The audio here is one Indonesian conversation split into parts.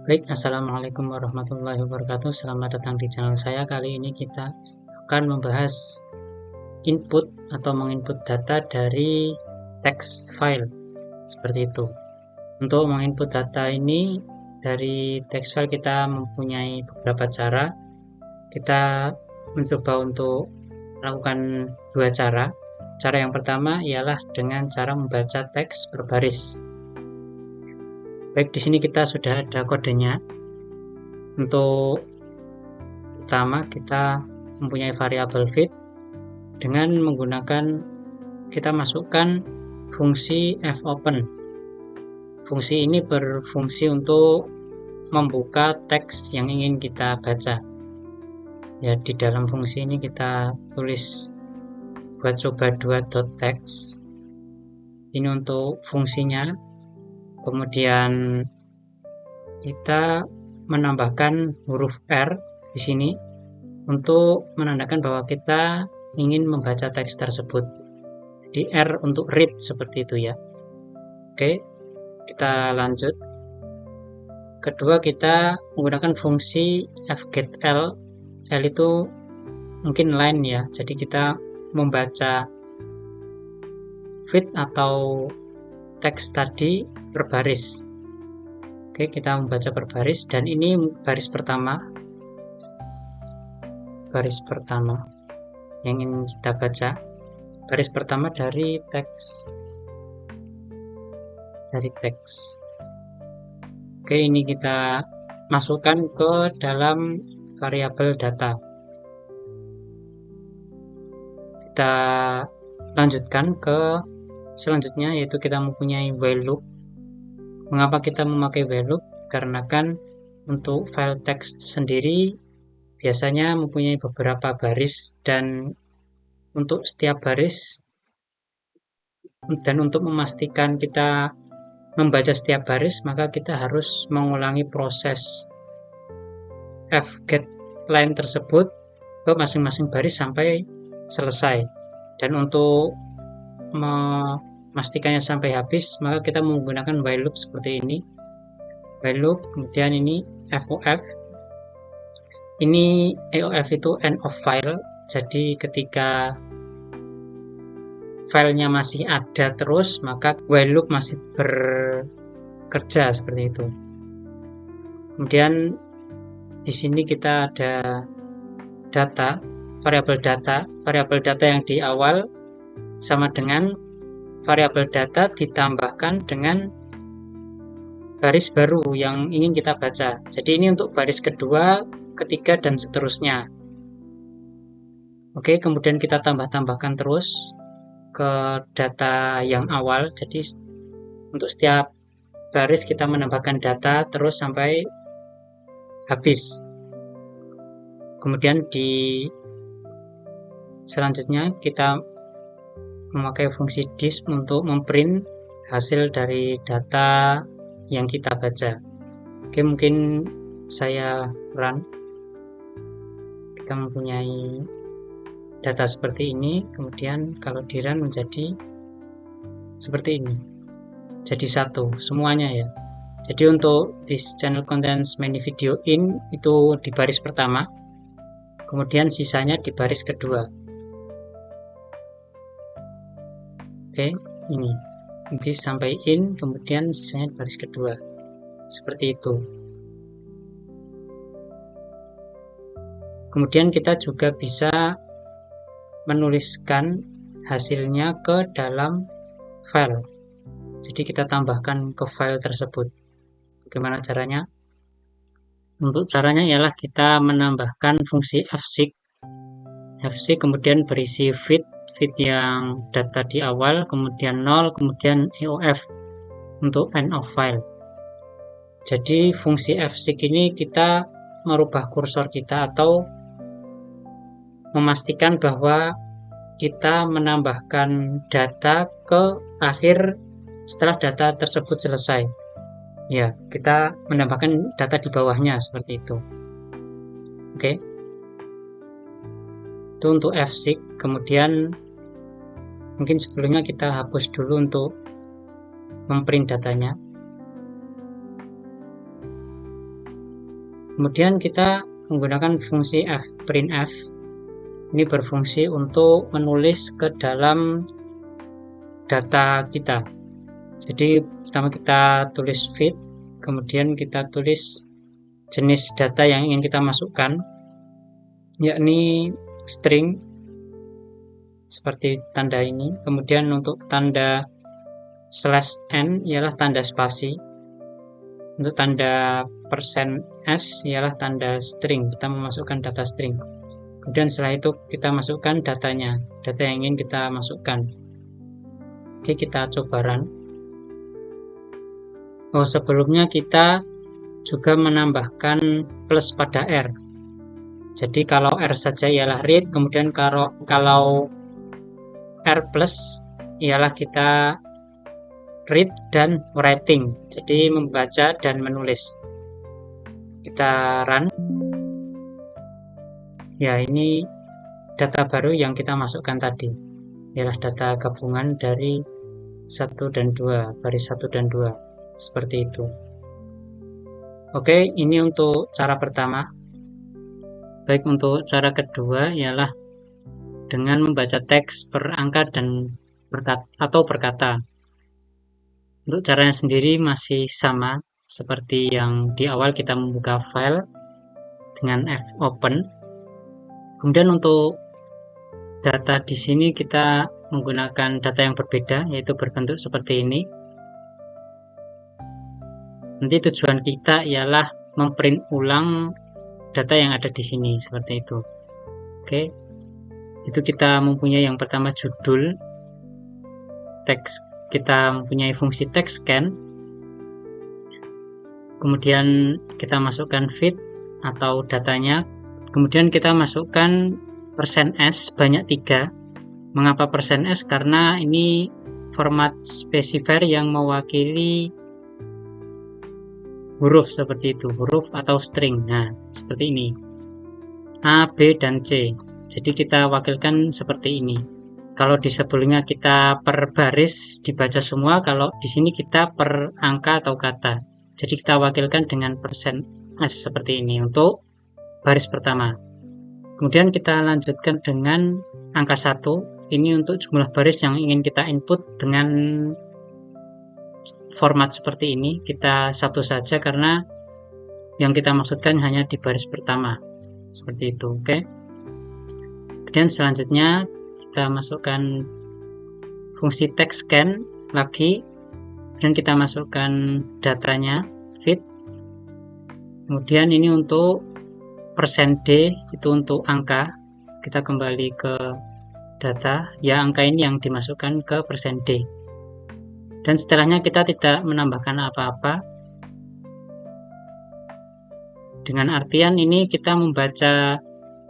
Baik, Assalamualaikum warahmatullahi wabarakatuh. Selamat datang di channel saya. Kali ini kita akan membahas input atau menginput data dari text file. Seperti itu. Untuk menginput data ini dari text file kita mempunyai beberapa cara. Kita mencoba untuk melakukan dua cara. Cara yang pertama ialah dengan cara membaca teks berbaris. Baik, di sini kita sudah ada kodenya. Untuk pertama, kita mempunyai variabel feed dengan menggunakan kita masukkan fungsi fopen. Fungsi ini berfungsi untuk membuka teks yang ingin kita baca. Ya, di dalam fungsi ini kita tulis buat coba 2.text. Ini untuk fungsinya. Kemudian kita menambahkan huruf R di sini untuk menandakan bahwa kita ingin membaca teks tersebut. Jadi R untuk read seperti itu ya. Oke, kita lanjut. Kedua, kita menggunakan fungsi fgetL. L itu mungkin line ya. Jadi kita membaca feed atau teks tadi berbaris. Oke, kita membaca berbaris dan ini baris pertama yang ingin kita baca, baris pertama dari teks. Oke, ini kita masukkan ke dalam variabel data. Kita lanjutkan ke selanjutnya, yaitu kita mempunyai while loop. Mengapa kita memakai while loop? Karena kan untuk file teks sendiri biasanya mempunyai beberapa baris, dan untuk setiap baris dan untuk memastikan kita membaca setiap baris, maka kita harus mengulangi proses fgetLine tersebut ke masing-masing baris sampai selesai. Dan untuk memastikannya sampai habis, maka kita menggunakan while loop seperti ini. While loop, kemudian ini FOF. Ini EOF itu end of file. Jadi ketika filenya masih ada terus, maka while loop masih bekerja seperti itu. Kemudian di sini kita ada data, variabel data yang di awal sama dengan variabel data ditambahkan dengan baris baru yang ingin kita baca. Jadi ini untuk baris kedua, ketiga, dan seterusnya. Oke, kemudian kita tambahkan terus ke data yang awal. Jadi untuk setiap baris kita menambahkan data terus sampai habis. Kemudian di selanjutnya kita memakai fungsi disk untuk memprint hasil dari data yang kita baca. Oke, mungkin saya run. Kita mempunyai data seperti ini, kemudian kalau di run menjadi seperti ini. Jadi satu semuanya ya. Jadi untuk this channel contains many video in itu di baris pertama, kemudian sisanya di baris kedua. Oke, ini sampai in, kemudian sisanya di baris kedua. Seperti itu. Kemudian kita juga bisa menuliskan hasilnya ke dalam file. Jadi kita tambahkan ke file tersebut. Bagaimana caranya? Untuk caranya ialah kita menambahkan fungsi fseek kemudian berisi feed yang data di awal, kemudian 0, kemudian EOF untuk end of file. Jadi fungsi fseek ini kita merubah kursor kita atau memastikan bahwa kita menambahkan data ke akhir setelah data tersebut selesai. Ya, kita menambahkan data di bawahnya seperti itu. Oke. Itu untuk fseek. Kemudian mungkin sebelumnya kita hapus dulu untuk memprint datanya. Kemudian kita menggunakan fungsi printf. Ini berfungsi untuk menulis ke dalam data kita. Jadi pertama kita tulis feed, kemudian kita tulis jenis data yang ingin kita masukkan, yakni string seperti tanda ini. Kemudian untuk tanda /n ialah tanda spasi. Untuk tanda %s ialah tanda string. Kita memasukkan data string. Kemudian setelah itu kita masukkan datanya, data yang ingin kita masukkan. Oke, kita coba run. Sebelumnya kita juga menambahkan plus pada R. Jadi kalau R saja ialah read, kemudian kalau R plus ialah kita read dan writing, jadi membaca dan menulis. Kita run. Ya, ini data baru yang kita masukkan tadi, ialah data gabungan dari 1 dan 2, baris 1 dan 2, seperti itu. Oke, ini untuk cara pertama. Baik, untuk cara kedua ialah dengan membaca teks per angka dan per kata. Untuk caranya sendiri masih sama seperti yang di awal, kita membuka file dengan fopen. Kemudian untuk data di sini kita menggunakan data yang berbeda, yaitu berbentuk seperti ini. Nanti tujuan kita ialah memprint ulang data yang ada di sini seperti itu. Oke, itu kita mempunyai yang pertama judul teks, kita mempunyai fungsi text scan. Kemudian kita masukkan feed atau datanya. Kemudian kita masukkan %s banyak 3. Mengapa %s? Karena ini format specifier yang mewakili huruf seperti itu, huruf atau string. Nah, seperti ini. A, B, dan C. Jadi kita wakilkan seperti ini. Kalau di sebelumnya kita per baris dibaca semua, kalau di sini kita per angka atau kata. Jadi kita wakilkan dengan %s seperti ini untuk baris pertama. Kemudian kita lanjutkan dengan angka 1. Ini untuk jumlah baris yang ingin kita input dengan format seperti ini. Kita satu saja karena yang kita maksudkan hanya di baris pertama. Seperti itu, oke. Kemudian selanjutnya kita masukkan fungsi text scan lagi. Dan kita masukkan datanya, feed. Kemudian ini untuk %d, itu untuk angka. Kita kembali ke data, ya angka ini yang dimasukkan ke %d. Dan setelahnya kita tidak menambahkan apa-apa. Dengan artian ini kita membaca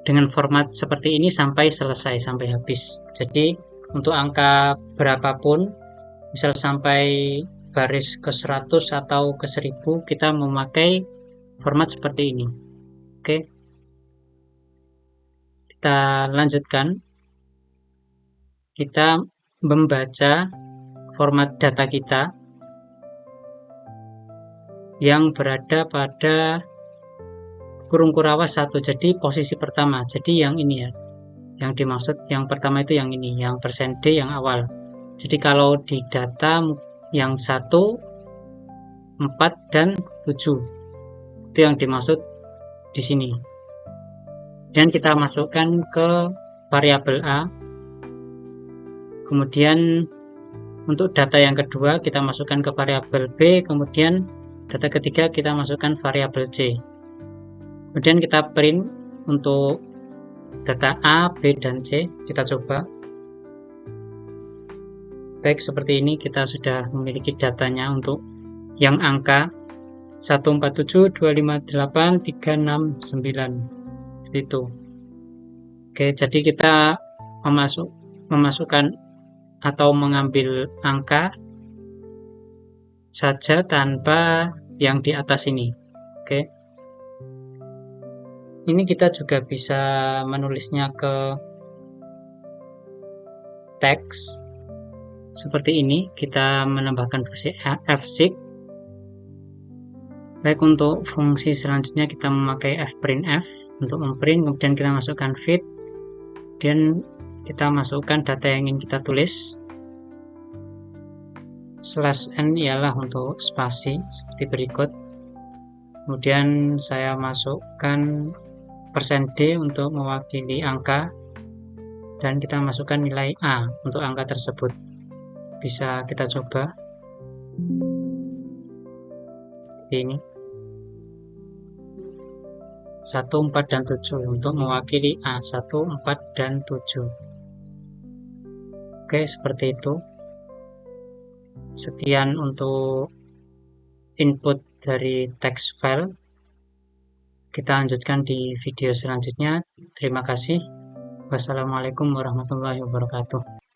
dengan format seperti ini sampai selesai, sampai habis. Jadi untuk angka berapapun, misal sampai baris ke 100 atau ke 1000, kita memakai format seperti ini. Oke. Kita lanjutkan. Kita membaca format data kita yang berada pada kurung Kurawas 1, jadi posisi pertama. Jadi yang ini ya, yang dimaksud yang pertama itu yang ini, yang %d yang awal. Jadi kalau di data yang 1, 4, dan 7, itu yang dimaksud di sini. Dan kita masukkan ke variabel A. Kemudian untuk data yang kedua kita masukkan ke variabel B. Kemudian data ketiga kita masukkan variabel C. Kemudian kita print untuk data A, B, dan C. Kita coba. Baik, seperti ini kita sudah memiliki datanya untuk yang angka 147258369. Seperti itu. Oke, jadi kita memasukkan atau mengambil angka saja tanpa yang di atas ini. Oke. Ini kita juga bisa menulisnya ke teks seperti ini. Kita menambahkan fungsi fzig. Baik, untuk fungsi selanjutnya kita memakai fprintf untuk memprint, kemudian kita masukkan feed, kemudian kita masukkan data yang ingin kita tulis. /n ialah untuk spasi seperti berikut. Kemudian saya masukkan %d untuk mewakili angka, dan kita masukkan nilai A untuk angka tersebut. Bisa kita coba. Ini 1, 4, dan 7 untuk mewakili A, 1, 4, dan 7. Oke, seperti itu. Sekian untuk input dari text file. Kita lanjutkan di video selanjutnya. Terima kasih. Wassalamualaikum warahmatullahi wabarakatuh.